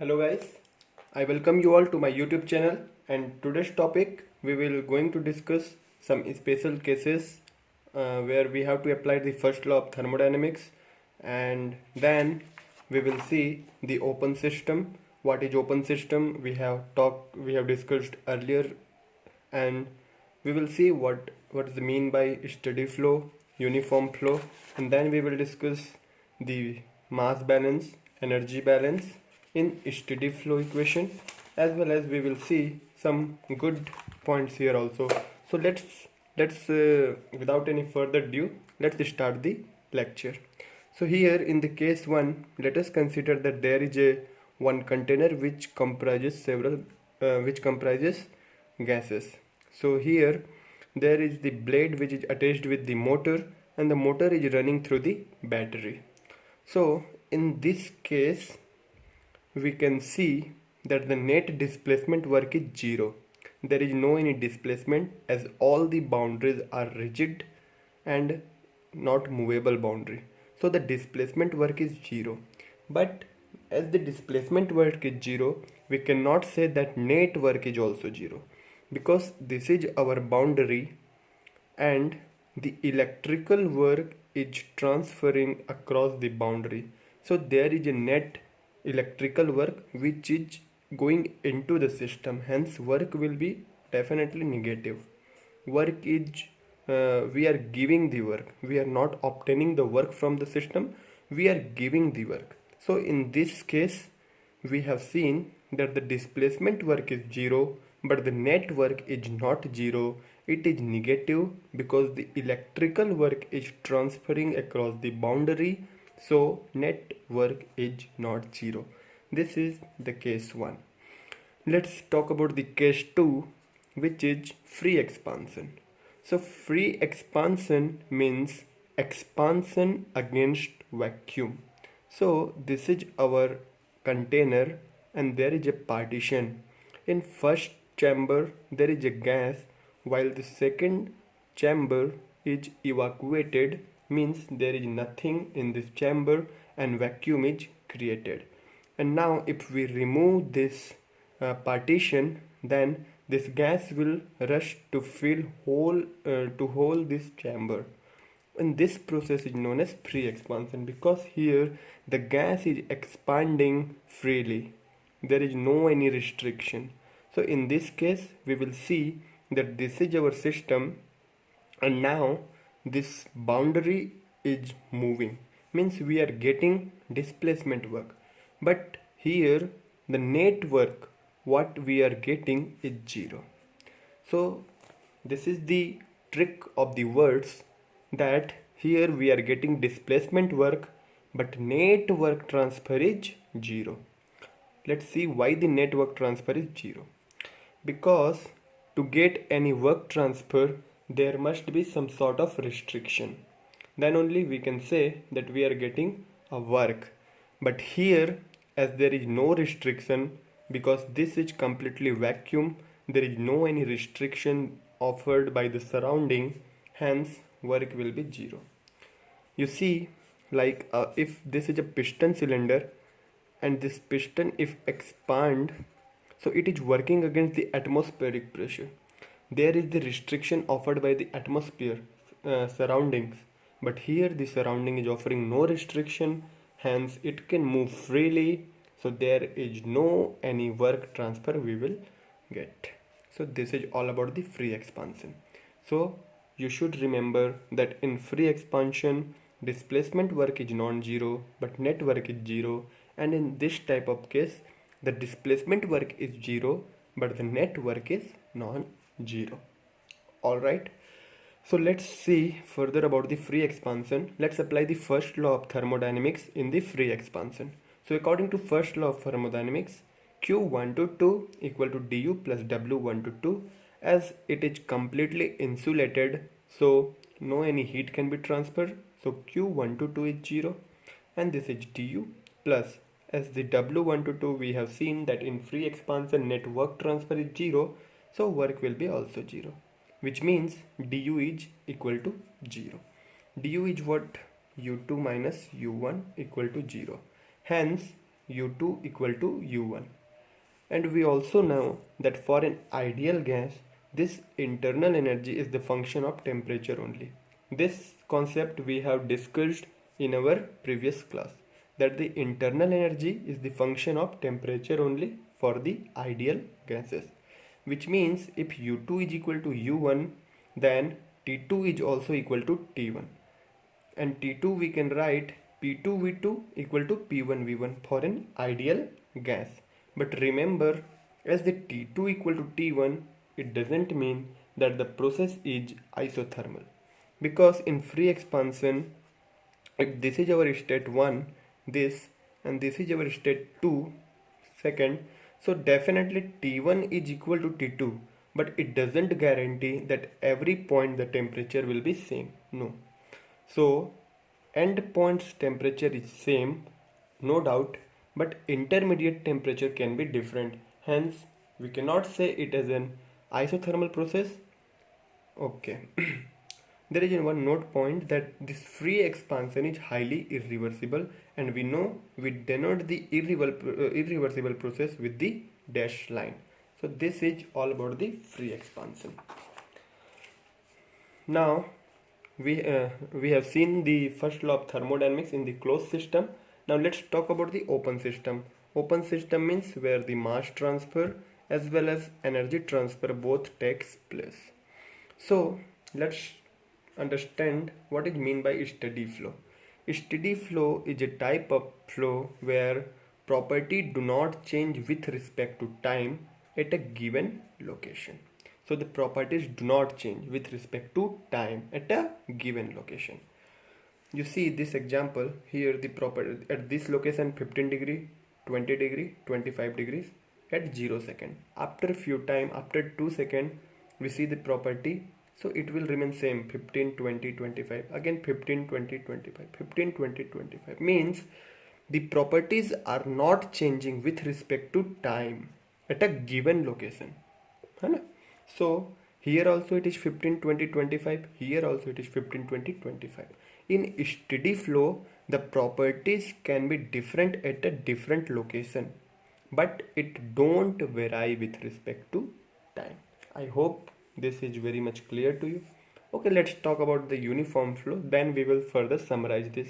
Hello guys, I welcome you all to my YouTube channel, and today's topic we will going to discuss some special cases where we have to apply the first law of thermodynamics, and then we will see the open system. What is open system? We have discussed earlier, and we will see what is the mean by steady flow, uniform flow, and then we will discuss the mass balance, energy balance in steady flow equation, as well as we will see some good points here also. So let's without any further ado, let's start the lecture. So here in the case 1, let us consider that there is a one container which comprises gases. So here there is the blade which is attached with the motor, and the motor is running through the battery. So in this case we can see that the net displacement work is 0. There is no any displacement as all the boundaries are rigid and not movable boundary. So the displacement work is 0. But as the displacement work is 0, we cannot say that net work is also 0, because this is our boundary and the electrical work is transferring across the boundary. So there is a net electrical work which is going into the system, hence work will be definitely negative. Work is we are giving the work, we are not obtaining the work from the system, we are giving the work. So in this case we have seen that the displacement work is 0, but the net work is not 0, it is negative, because the electrical work is transferring across the boundary. So net work is not 0. This is the case 1. Let's talk about the case 2, which is free expansion. So free expansion means expansion against vacuum. So this is our container and there is a partition. In first chamber there is a gas, while the second chamber is evacuated, means there is nothing in this chamber and vacuum is created. And now if we remove this partition, then this gas will rush to fill whole this chamber, and this process is known as free expansion, because here the gas is expanding freely, there is no any restriction. So in this case we will see that this is our system, and now this boundary is moving, means we are getting displacement work, but here the net work what we are getting is 0. So this is the trick of the words, that here we are getting displacement work but net work transfer is 0. Let's see why the net work transfer is 0. Because to get any work transfer there must be some sort of restriction, then only we can say that we are getting a work. But here as there is no restriction, because this is completely vacuum, there is no any restriction offered by the surrounding, hence work will be 0. You see, like if this is a piston cylinder and this piston if expand, so it is working against the atmospheric pressure. There is the restriction offered by the atmosphere surroundings, but here the surrounding is offering no restriction, hence it can move freely. So there is no any work transfer we will get. So this is all about the free expansion. So you should remember that in free expansion displacement work is non-zero but net work is 0, and in this type of case the displacement work is 0 but the net work is non-zero. Alright, so let's see further about the free expansion. Let's apply the first law of thermodynamics in the free expansion. So according to first law of thermodynamics, Q1 to 2 equal to du plus W1 to 2, as it is completely insulated, so no any heat can be transferred, so Q1 to 2 is 0, and this is du plus, as the W1 to 2 we have seen that in free expansion net work transfer is 0, so work will be also 0, which means du is equal to 0. Du is what? U2 minus U1 equal to 0. Hence U2 equal to U1. And we also know that for an ideal gas, this internal energy is the function of temperature only. This concept we have discussed in our previous class, that the internal energy is the function of temperature only for the ideal gases. Which means if U2 is equal to U1, then T2 is also equal to T1. And T2 we can write P2V2 equal to P1V1 for an ideal gas. But remember, as the T2 equal to T1, it doesn't mean that the process is isothermal. Because in free expansion, if this is our state 1, this, and this is our state 2, second, so definitely T1 is equal to T2, but it doesn't guarantee that every point the temperature will be same. No. So end point's temperature is same, no doubt, but intermediate temperature can be different. Hence, we cannot say it as an isothermal process. Okay. There is one note point that this free expansion is highly irreversible, and we know we denote the irreversible process with the dash line. So this is all about the free expansion. Now we have seen the first law of thermodynamics in the closed system. Now let's talk about the open system. Open system means where the mass transfer as well as energy transfer both takes place. So let's understand what is meant by steady flow. Steady flow is a type of flow where property do not change with respect to time at a given location. So the properties do not change with respect to time at a given location. You see this example here, the property at this location 15 degree, 20 degree, 25 degrees at 0 second. After few time, after 2 second, we see the property. So it will remain same 15, 20, 25, again 15, 20, 25, 15, 20, 25. Means the properties are not changing with respect to time at a given location. So here also it is 15, 20, 25. Here also it is 15, 20, 25. In steady flow, the properties can be different at a different location, but it don't vary with respect to time. I hope this is very much clear to you. Okay, let's talk about the uniform flow, then we will further summarize this.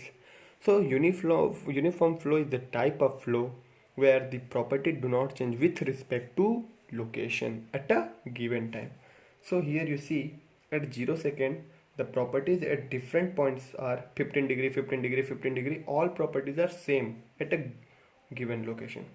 So uniform flow is the type of flow where the property do not change with respect to location at a given time. So here you see at 0 second, the properties at different points are 15 degree, 15 degree, 15 degree. All properties are same at a given location.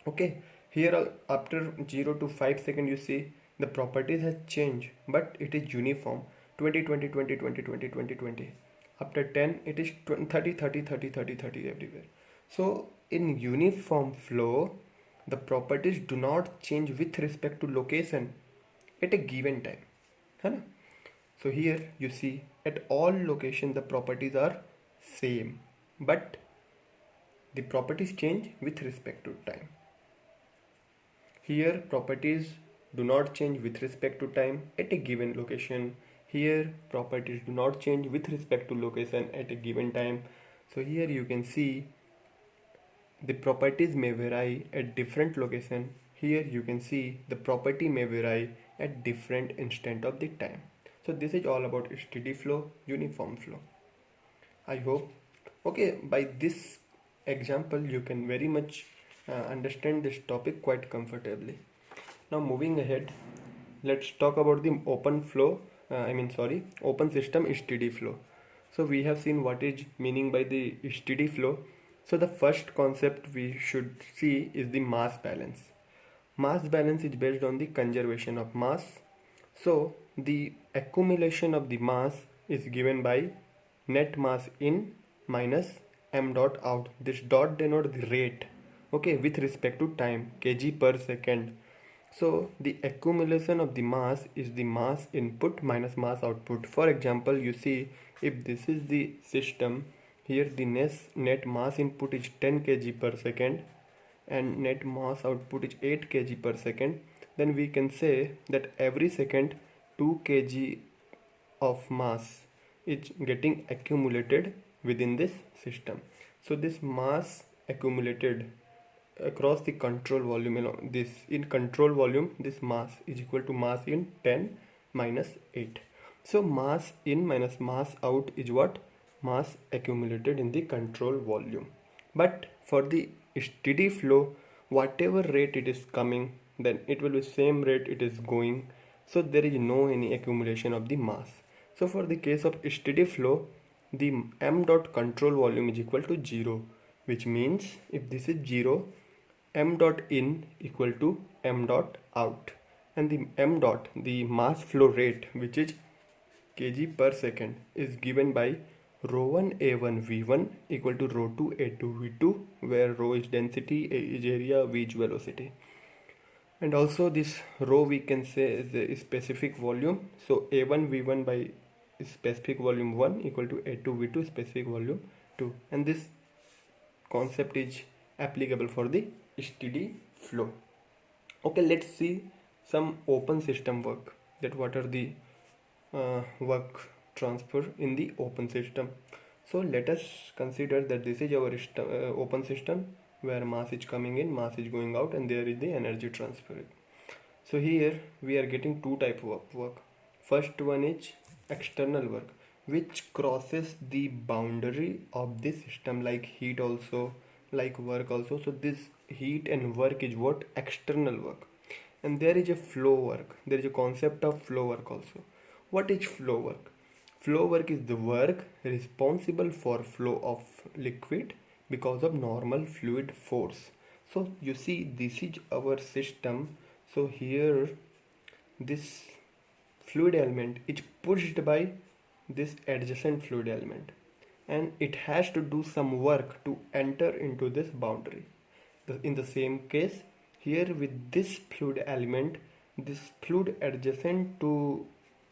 Okay, here after 0 to 5 second, you see the properties has changed, but it is uniform 20, 20, 20, 20, 20, 20, 20. After 10, it is 20, 30, 30, 30, 30, 30 everywhere. So in uniform flow, the properties do not change with respect to location at a given time. So here you see at all locations the properties are same, but the properties change with respect to time. Here properties do not change with respect to time at a given location. Here properties do not change with respect to location at a given time. So here you can see the properties may vary at different location. Here you can see the property may vary at different instant of the time. So this is all about steady flow, uniform flow. I hope. Okay, by this example you can very much understand this topic quite comfortably. Now moving ahead, let's talk about the open system steady flow. So we have seen what is meaning by the steady flow. So the first concept we should see is the mass balance. Mass balance is based on the conservation of mass. So the accumulation of the mass is given by net mass in minus m dot out. This dot denotes the rate, okay, with respect to time, kg per second. So the accumulation of the mass is the mass input minus mass output. For example, you see if this is the system, here the net mass input is 10 kg per second and net mass output is 8 kg per second, then we can say that every second 2 kg of mass is getting accumulated within this system. So this mass accumulated across the control volume along this. In control volume, this mass is equal to mass in 10 minus 8. So mass in minus mass out is what? Mass accumulated in the control volume. But for the steady flow, whatever rate it is coming, then it will be same rate it is going. So there is no any accumulation of the mass. So for the case of steady flow, the m dot control volume is equal to 0, which means if this is 0, m dot in equal to m dot out, and the m dot, the mass flow rate, which is kg per second, is given by rho1 a1 v1 equal to rho2 a2 v2, where rho is density, a is area, v is velocity. And also this rho we can say is a specific volume, so a1 v1 by specific volume 1 equal to a2 v2 specific volume 2, and this concept is applicable for the steady flow. Okay, let's see some open system work, that what are the work transfer in the open system. So let us consider that this is our open system, where mass is coming in, mass is going out, and there is the energy transfer. So here we are getting two type of work. First one is external work, which crosses the boundary of this system, like heat also, like work also. So this heat and work is what? External work. And there is a flow work. There is a concept of flow work also. What is flow work? Flow work is the work responsible for flow of liquid because of normal fluid force. So you see, this is our system. So here this fluid element is pushed by this adjacent fluid element, and it has to do some work to enter into this boundary. In the same case here with this fluid element, this fluid adjacent to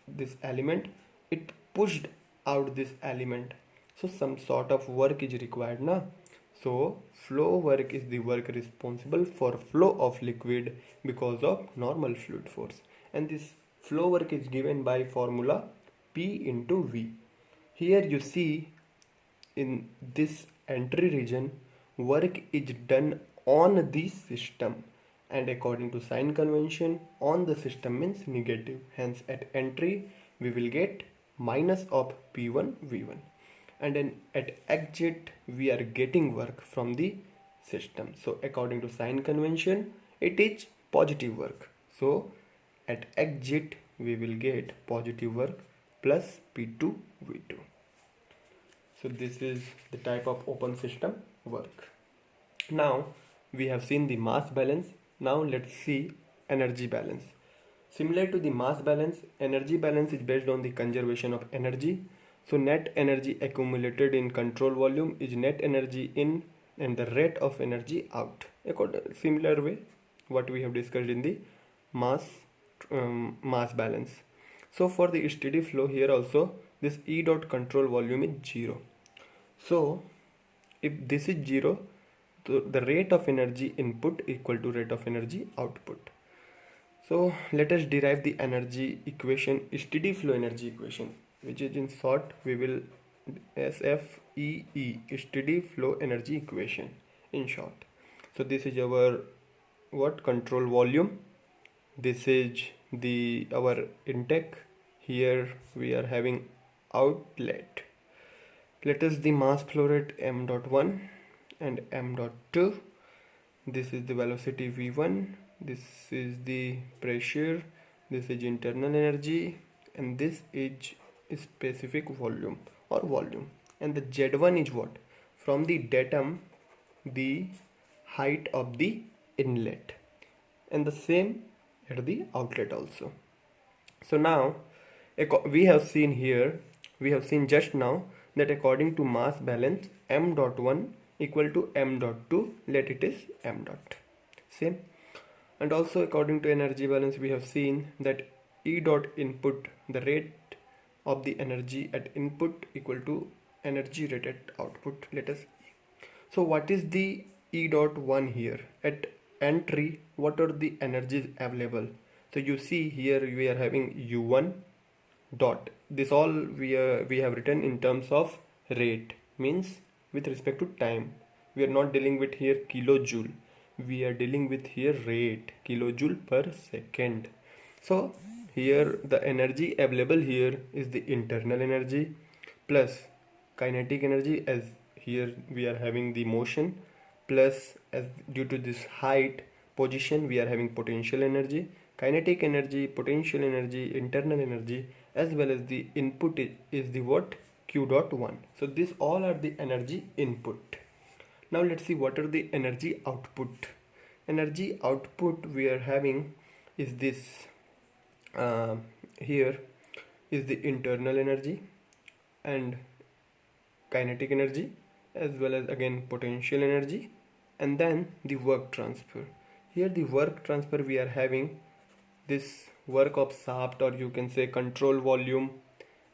this element, it pushed out this element, so some sort of work is required na. So flow work is the work responsible for flow of liquid because of normal fluid force, and this flow work is given by formula P into V. Here you see in this entry region, work is done on the system, and according to sign convention, on the system means negative, hence at entry we will get minus of P1 V1, and then at exit we are getting work from the system. So according to sign convention, it is positive work, so at exit we will get positive work plus P2 V2. So this is the type of open system work. Now we have seen the mass balance. Now let's see energy balance. Similar to the mass balance, energy balance is based on the conservation of energy. So net energy accumulated in control volume is net energy in, and the rate of energy out. Similar way what we have discussed in the mass balance. So for the steady flow, here also this E dot control volume is 0. So if this is 0, the rate of energy input equal to rate of energy output. So let us derive the energy equation, steady flow energy equation, which is in short we will SFEE, steady flow energy equation in short. So this is our what? Control volume. This is the our intake. Here we are having outlet. Let us the mass flow rate m dot 1 and m dot 2. This is the velocity v1, this is the pressure, this is internal energy, and this is specific volume or volume. And the z1 is what? From the datum, the height of the inlet, and the same at the outlet also. So now we have seen here, we have seen just now that according to mass balance, m dot 1 equal to m dot 2, let it is m dot, same. And also according to energy balance, we have seen that E dot input, the rate of the energy at input equal to energy rate at output, let us see. So what is the E dot 1 here? At entry, what are the energies available? So you see here we are having U1 dot, this all we have written in terms of rate, means with respect to time. We are not dealing with here kilojoule, we are dealing with here rate, kilojoule per second. So here the energy available here is the internal energy plus kinetic energy, as here we are having the motion, plus as due to this height position we are having potential energy, kinetic energy, potential energy, internal energy, as well as the input is the what, q dot 1. So these all are the energy input. Now let's see what are the energy output. Energy output we are having is this, here is the internal energy and kinetic energy, as well as again potential energy, and then the work transfer. Here the work transfer we are having this work of shaft, or you can say control volume,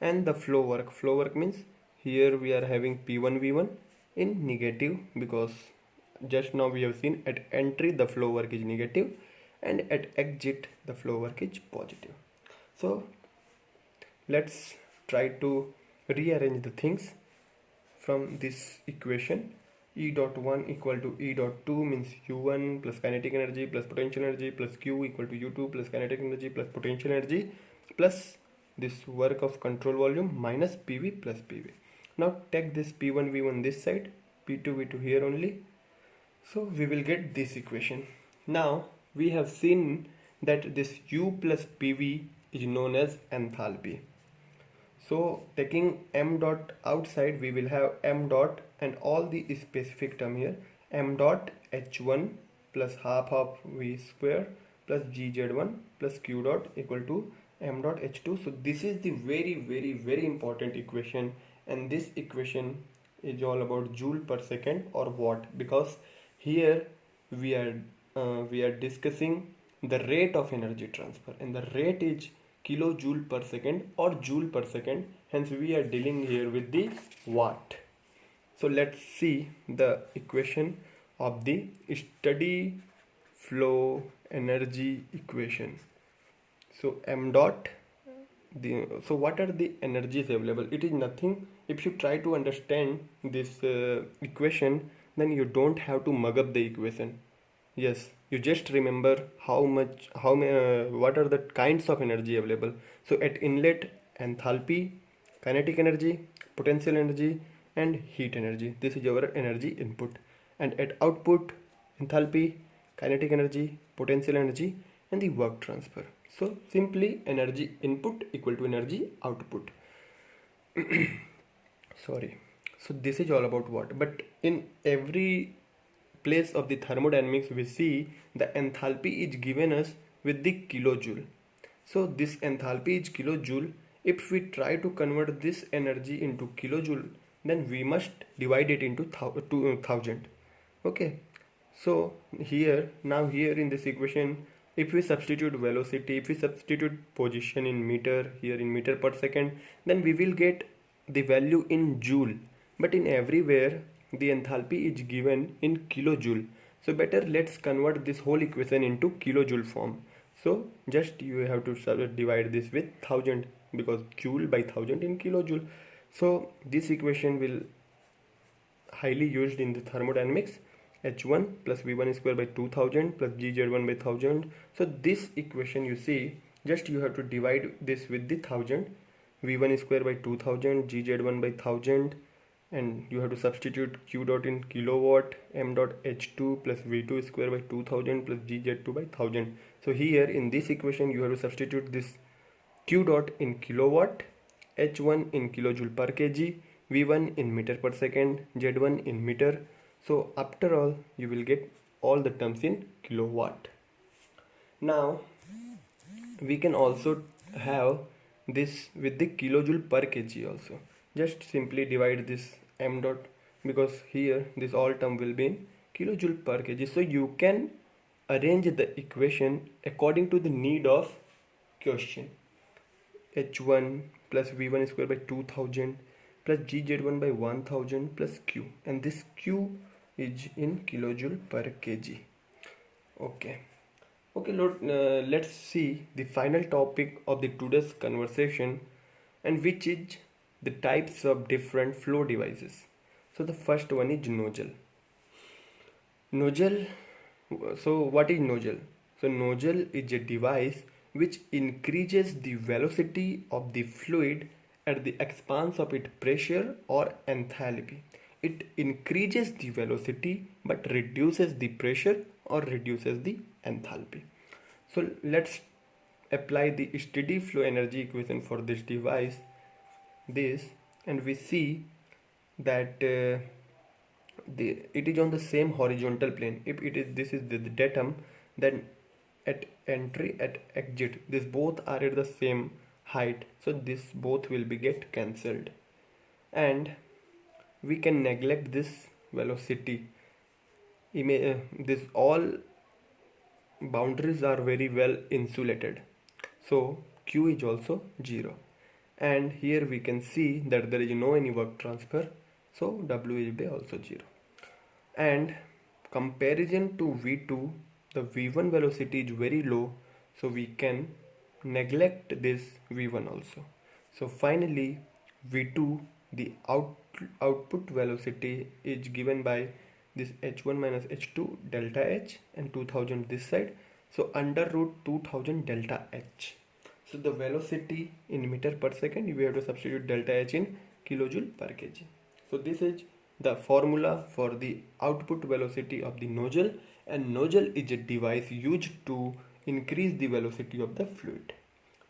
and the flow work. Flow work means here we are having P1 V1 in negative, because just now we have seen at entry the flow work is negative and at exit the flow work is positive. So let's try to rearrange the things from this equation. E dot 1 equal to E dot 2 means U1 plus kinetic energy plus potential energy plus Q equal to U2 plus kinetic energy plus potential energy plus this work of control volume minus PV plus PV. Now take this P1 V1 this side, P2 V2 here only. So we will get this equation. Now we have seen that this U plus PV is known as enthalpy. So taking m dot outside, we will have m dot and all the specific term here, m dot h1 plus half of v square plus gz1 plus q dot equal to m dot h2. So this is the very important equation, and this equation is all about joule per second or watt, because here we are discussing the rate of energy transfer, and the rate is kilojoule per second or joule per second, hence we are dealing here with the watt. So let's see the equation of the steady flow energy equation. So m dot, so what are the energies available? It is nothing. If you try to understand this equation, then you don't have to mug up the equation. Yes, you just remember what are the kinds of energy available. So at inlet, enthalpy, kinetic energy, potential energy, and heat energy. This is our energy input. And at output, enthalpy, kinetic energy, potential energy, and the work transfer. So simply energy input equal to energy output. Sorry. So this is all about what. But in every place of the thermodynamics, we see the enthalpy is given us with the kilojoule. So this enthalpy is kilojoule. If we try to convert this energy into kilojoule, then we must divide it into 1000. Okay, so here in this equation, if we substitute velocity, if we substitute position in meter, here in meter per second, then we will get the value in joule. But in everywhere the enthalpy is given in kilojoule. So better let's convert this whole equation into kilojoule form. So just you have to divide this with 1000, because joule by 1000 in kilojoule. So this equation will highly used in the thermodynamics. H1 plus V1 square by 2000 plus GZ1 by 1000. So this equation, you see, just you have to divide this with the 1000. V1 square by 2000, GZ1 by 1000, and you have to substitute Q dot in kilowatt, M dot H2 plus V2 square by 2000 plus GZ2 by 1000. So here in this equation you have to substitute this Q dot in kilowatt, H1 in kilojoule per kg, V1 in meter per second, Z1 in meter. So after all you will get all the terms in kilowatt. Now we can also have this with the kilojoule per kg also. Just simply divide this m dot, because here this all term will be in kilojoule per kg. So you can arrange the equation according to the need of question. H1 plus V1 square by 2000 plus GZ1 by 1000 plus Q, and this Q is in kilojoule per kg. Okay, let's see the final topic of the today's conversation, and which is the types of different flow devices. So the first one is nozzle. Nozzle So what is nozzle? So nozzle is a device which increases the velocity of the fluid at the expense of its pressure or enthalpy. It increases the velocity but reduces the pressure or reduces the enthalpy. So let's apply the steady flow energy equation for this device, this, and we see that it is on the same horizontal plane. If it is, this is the datum, then at entry, at exit, these both are at the same height, so this both will be get cancelled, and we can neglect this velocity. This all boundaries are very well insulated, so q is also 0, and here we can see that there is no any work transfer, so w will be also 0. And comparison to v2, the v1 velocity is very low, so we can neglect this v1 also. So finally v2, the output velocity is given by this h1 minus h2 delta h and 2000 this side, so under root 2000 delta h. So the velocity in meter per second, we have to substitute delta h in kilojoule per kg. So this is the formula for the output velocity of the nozzle, and nozzle is a device used to increase the velocity of the fluid.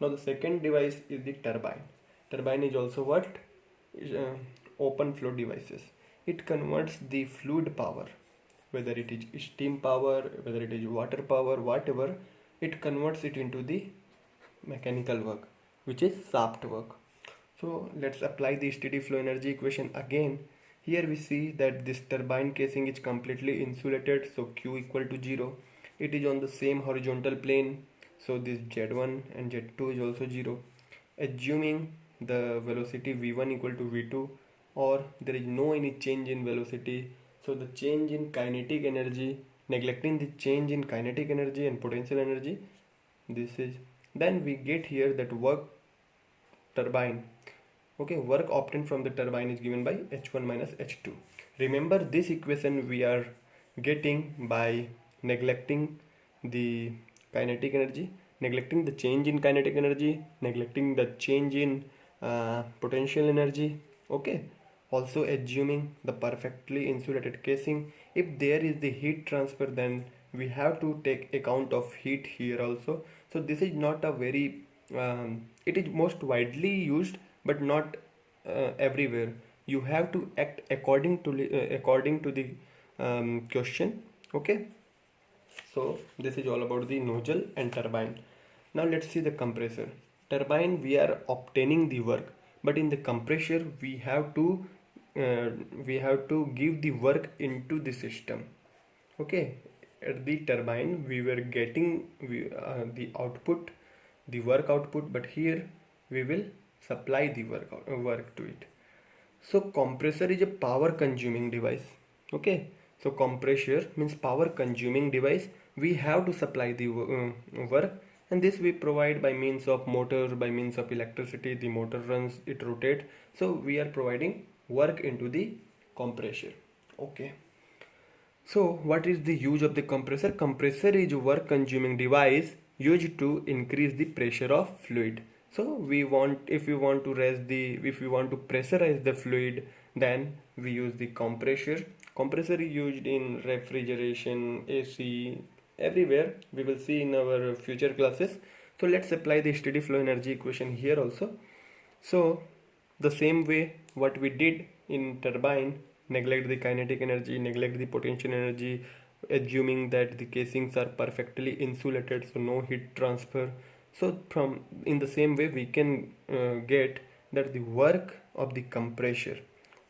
Now the second device is the turbine. Turbine is also what? Open flow devices. It converts the fluid power, whether it is steam power, whether it is water power, whatever, it converts it into the mechanical work, which is shaft work. So let's apply the steady flow energy equation again. Here we see that this turbine casing is completely insulated, so Q equal to 0. It is on the same horizontal plane, so this Z1 and Z2 is also 0. Assuming the velocity V1 equal to V2, or there is no any change in velocity, so the change in kinetic energy, neglecting the change in kinetic energy and potential energy, this is, then we get here that work turbine, okay, work obtained from the turbine is given by h1 minus h2. Remember, this equation we are getting by neglecting the kinetic energy, neglecting the change in kinetic energy, neglecting the change in potential energy, okay. Also assuming the perfectly insulated casing. If there is the heat transfer, then we have to take account of heat here also. So this is not a very it is most widely used, but not everywhere. You have to act according to the question, okay. So this is all about the nozzle and turbine. Now let's see the compressor. Turbine, we are obtaining the work, but in the compressor we have to give the work into the system, okay. At the turbine we were getting the output, the work output, but here we will supply the work to it. So compressor is a power consuming device, okay. So compressor means power consuming device. We have to supply the work, and this we provide by means of motor, by means of electricity. The motor runs, it rotates, so we are providing work into the compressor, okay. So what is the use of the compressor? Compressor is a work consuming device used to increase the pressure of fluid. So if we want to pressurize the fluid, then we use the compressor. Compressor is used in refrigeration, AC, everywhere. We will see in our future classes. So let's apply the steady flow energy equation here also. So the same way what we did in turbine, neglect the kinetic energy, neglect the potential energy, assuming that the casings are perfectly insulated, so no heat transfer. So from in the same way we can get that the work of the compressor,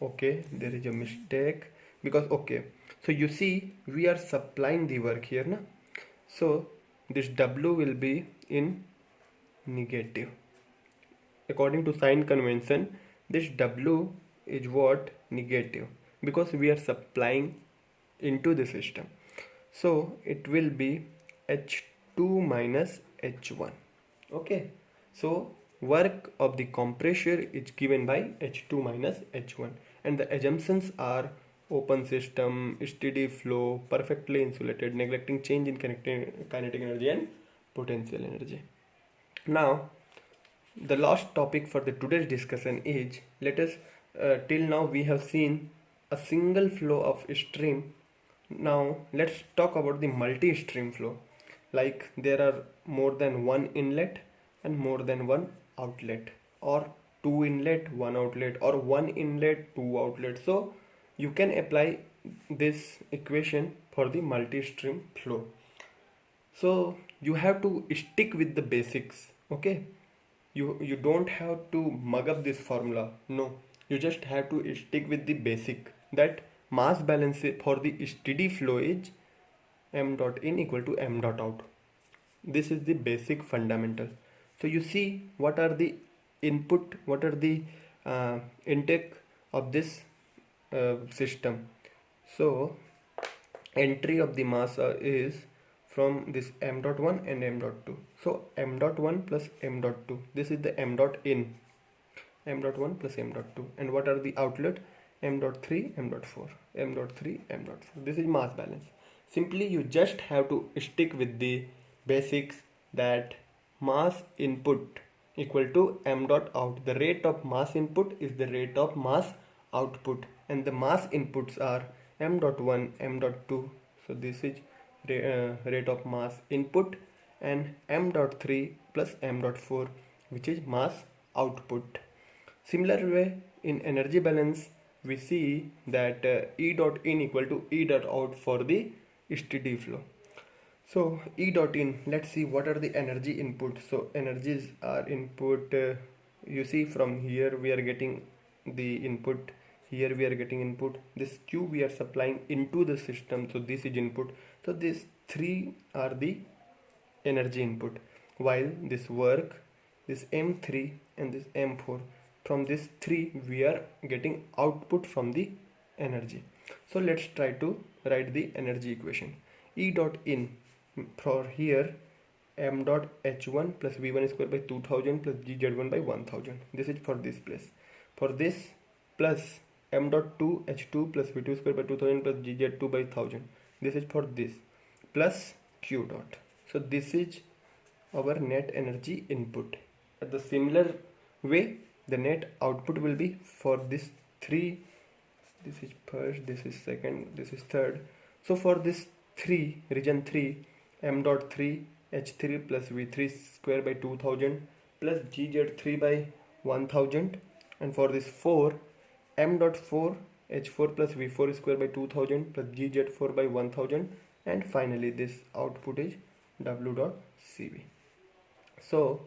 okay, there is a mistake, because okay, so you see we are supplying the work here na? So this W will be in negative. According to sign convention, this W is what? Negative, because we are supplying into the system. So it will be H2 minus H1, okay. So work of the compressor is given by H2 minus H1, and the assumptions are open system, steady flow, perfectly insulated, neglecting change in kinetic energy and potential energy. Now, the last topic for the today's discussion is, let us till now we have seen a single flow of stream. Now let's talk about the multi-stream flow. Like there are more than one inlet and more than one outlet, or two inlet, one outlet, or one inlet, two outlets. So you can apply this equation for the multi-stream flow. So you have to stick with the basics, okay? You don't have to mug up this formula. No, you just have to stick with the basic, that mass balance for the steady flow is m dot in equal to m dot out. This is the basic fundamental. So you see what are the input, what are the intake of this system. So entry of the mass is from this m dot 1 and m dot 2. So m dot 1 plus m dot 2, this is the m dot in, m dot 1 plus m dot 2. And what are the outlet? M dot 3, m dot 4, m dot 3, m dot 4. This is mass balance. Simply you just have to stick with the basics, that mass input equal to m dot out. The rate of mass input is the rate of mass output, and the mass inputs are m dot 1, m dot 2. So this is rate of mass input, and m dot 3 plus m dot 4, which is mass output. Similar way, in energy balance we see that E dot in equal to E dot out for the steady flow. So E dot in, let's see what are the energy input. So energies are input, you see from here we are getting the input, here we are getting input, this Q we are supplying into the system, so this is input. So these three are the energy input, while this work, this M3 and this M4, from these three we are getting output from the energy. So let's try to write the energy equation. E dot in, for here m dot h1 plus v1 square by 2000 plus gz1 by 1000. This is for this place. For this, plus m dot 2 h2 plus v2 square by 2000 plus gz2 by 1000. This is for this, plus q dot. So this is our net energy input. At the similar way, the net output will be for this three. This is first, this is second, this is third. So for this 3, region 3, m dot 3 h3 plus v3 square by 2000 plus gz3 by 1000. And for this 4, m dot 4 h4 plus v4 square by 2000 plus gz4 by 1000. And finally this output is w dot cv. So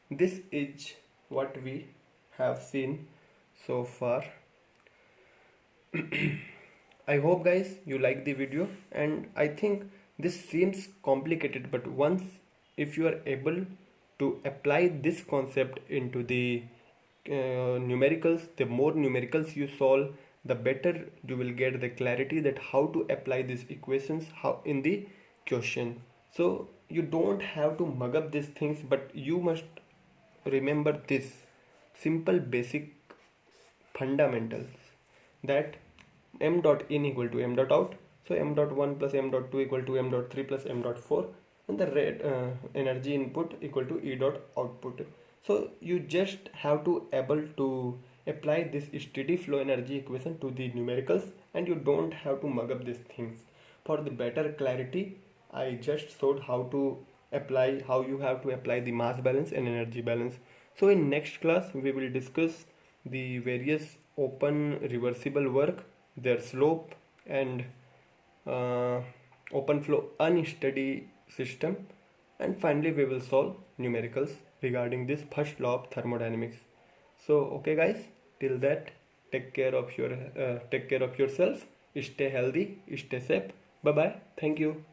this is what we have seen so far. I hope guys you like the video, and I think this seems complicated, but once if you are able to apply this concept into the numericals, the more numericals you solve, the better you will get the clarity that how to apply these equations how in the question. So you don't have to mug up these things, but you must remember this simple basic fundamentals, that m dot in equal to m dot out. So m dot 1 plus m dot 2 equal to m dot 3 plus m dot 4, and the rate energy input equal to E dot output. So you just have to able to apply this steady flow energy equation to the numericals, and you don't have to mug up these things. For the better clarity, I just showed how to apply, how you have to apply the mass balance and energy balance. So in next class we will discuss the various open reversible work, their slope, and open flow unsteady system, and finally we will solve numericals regarding this first law of thermodynamics. So okay guys, till that, take care of yourself, stay healthy, stay safe. Bye bye, thank you.